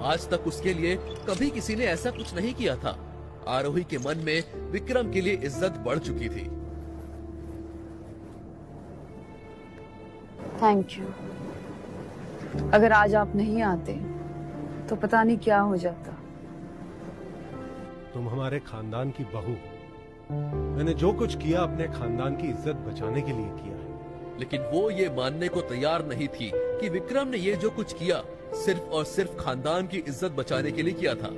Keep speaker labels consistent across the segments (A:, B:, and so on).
A: आज तक उसके लिए कभी किसी ने ऐसा कुछ नहीं किया था। आरोही के मन में विक्रम के लिए इज्जत बढ़ चुकी थी।
B: Thank you. अगर आज आप नहीं आते तो पता नहीं क्या हो जाता।
C: तुम हमारे खानदान की बहू हो। मैंने जो कुछ किया अपने खानदान की इज्जत बचाने के लिए किया है।
A: लेकिन वो ये मानने को तैयार नहीं थी कि विक्रम ने ये जो कुछ किया सिर्फ और सिर्फ खानदान की इज्जत बचाने के लिए किया था।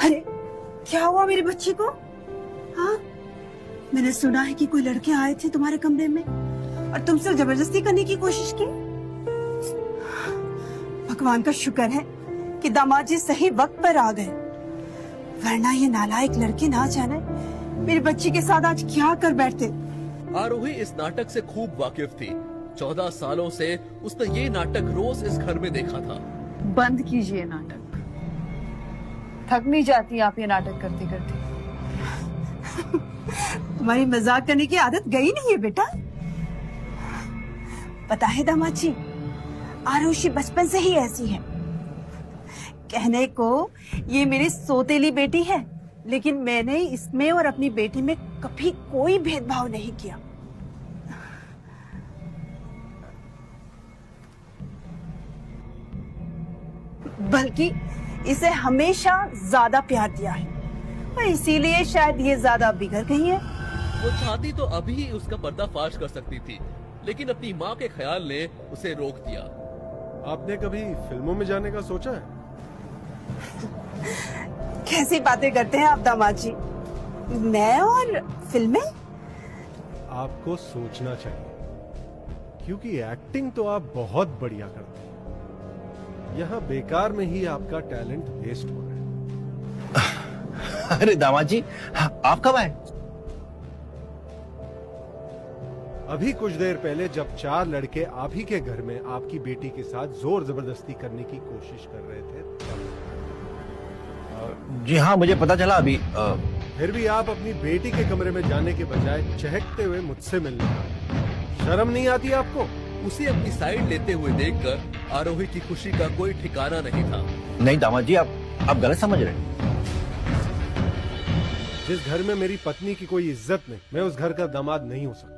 D: अरे क्या हुआ मेरे बच्चे को? हाँ, मैंने सुना है कि कोई लड़के आए थे तुम्हारे कमरे में और तुमसे जबरदस्ती करने की कोशिश की। भगवान का शुक्र है कि दामाद जी सही वक्त पर आ गए, वरना ये नालायक लड़के ना जाने मेरे बच्ची के साथ आज क्या कर बैठते।
A: आरोही इस नाटक से खूब वाकिफ थी। 14 सालों से उसने ये नाटक रोज इस घर में देखा था।
B: बंद कीजिए नाटक। थक नहीं जाती आप ये नाटक करते करते?
D: तुम्हारी मजाक करने की आदत गई नहीं है बेटा। पता है दामाद जी, आरुषि बचपन से ही ऐसी है। कहने को ये मेरी सौतेली बेटी है, लेकिन मैंने इसमें और अपनी बेटी में कभी कोई भेदभाव नहीं किया। बल्कि इसे हमेशा ज्यादा प्यार दिया है और इसीलिए शायद ये ज्यादा बिगड़ गई है।
A: वो चाहती तो अभी ही उसका पर्दाफाश कर सकती थी, लेकिन अपनी माँ के ख्याल ने उसे रोक दिया।
C: आपने कभी फिल्मों में जाने का सोचा है?
D: कैसी बातें करते हैं आप दामाद जी? मैं और फिल्में?
C: आपको सोचना चाहिए, क्योंकि एक्टिंग तो आप बहुत बढ़िया करते हैं। यहाँ बेकार में ही आपका टैलेंट वेस्ट हो रहा है।
E: अरे दामाद जी, आप कब आए?
C: अभी कुछ देर पहले जब 4 लड़के आप ही के घर में आपकी बेटी के साथ जोर जबरदस्ती करने की कोशिश कर रहे थे तब।
E: जी हाँ, मुझे पता चला अभी।
C: फिर भी आप अपनी बेटी के कमरे में जाने के बजाय चहकते हुए मुझसे मिलने आए। शर्म नहीं आती आपको?
A: उसे अपनी साइड लेते हुए देखकर आरोही की खुशी का कोई ठिकाना नहीं था।
E: नहीं दामाद जी, आप गलत समझ रहे हैं।
C: जिस घर में मेरी पत्नी की कोई इज्जत नहीं, मैं उस घर का दामाद नहीं हो सकता।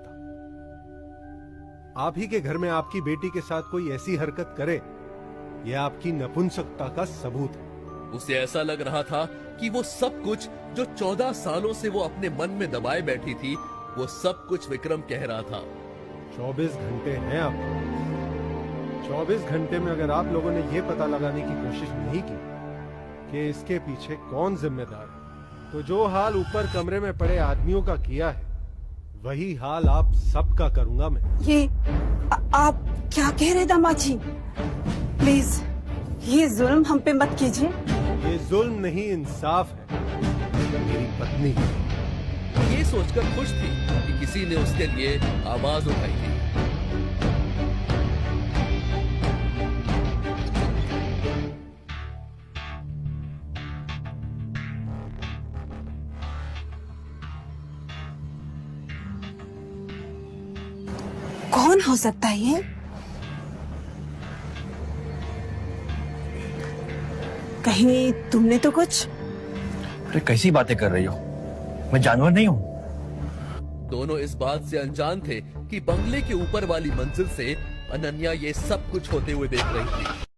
C: आप ही के घर में आपकी बेटी के साथ कोई ऐसी हरकत करे, यह आपकी नपुंसकता का सबूत है।
A: उसे ऐसा लग रहा था कि वो सब कुछ जो 14 सालों से वो अपने मन में दबाए बैठी थी, वो सब कुछ विक्रम कह रहा था।
C: 24 घंटे हैं आपको। 24 घंटे में अगर आप लोगों ने ये पता लगाने की कोशिश नहीं की कि इसके पीछे कौन जिम्मेदार है, तो जो हाल ऊपर कमरे में पड़े आदमियों का किया है, वही हाल आप सबका करूंगा मैं।
D: ये आप क्या कह रहे दामाद जी? प्लीज ये जुल्म हम पे मत कीजिए।
C: ये जुल्म नहीं, इंसाफ है मेरी पत्नी की।
A: ये सोचकर खुश थी कि किसी ने उसके लिए आवाज उठाई थी।
D: कौन हो सकता है ये? कहीं तुमने तो कुछ?
E: अरे कैसी बातें कर रही हो? मैं जानवर नहीं हूँ।
A: दोनों इस बात से अनजान थे कि बंगले के ऊपर वाली मंजिल से अनन्या ये सब कुछ होते हुए देख रही थी।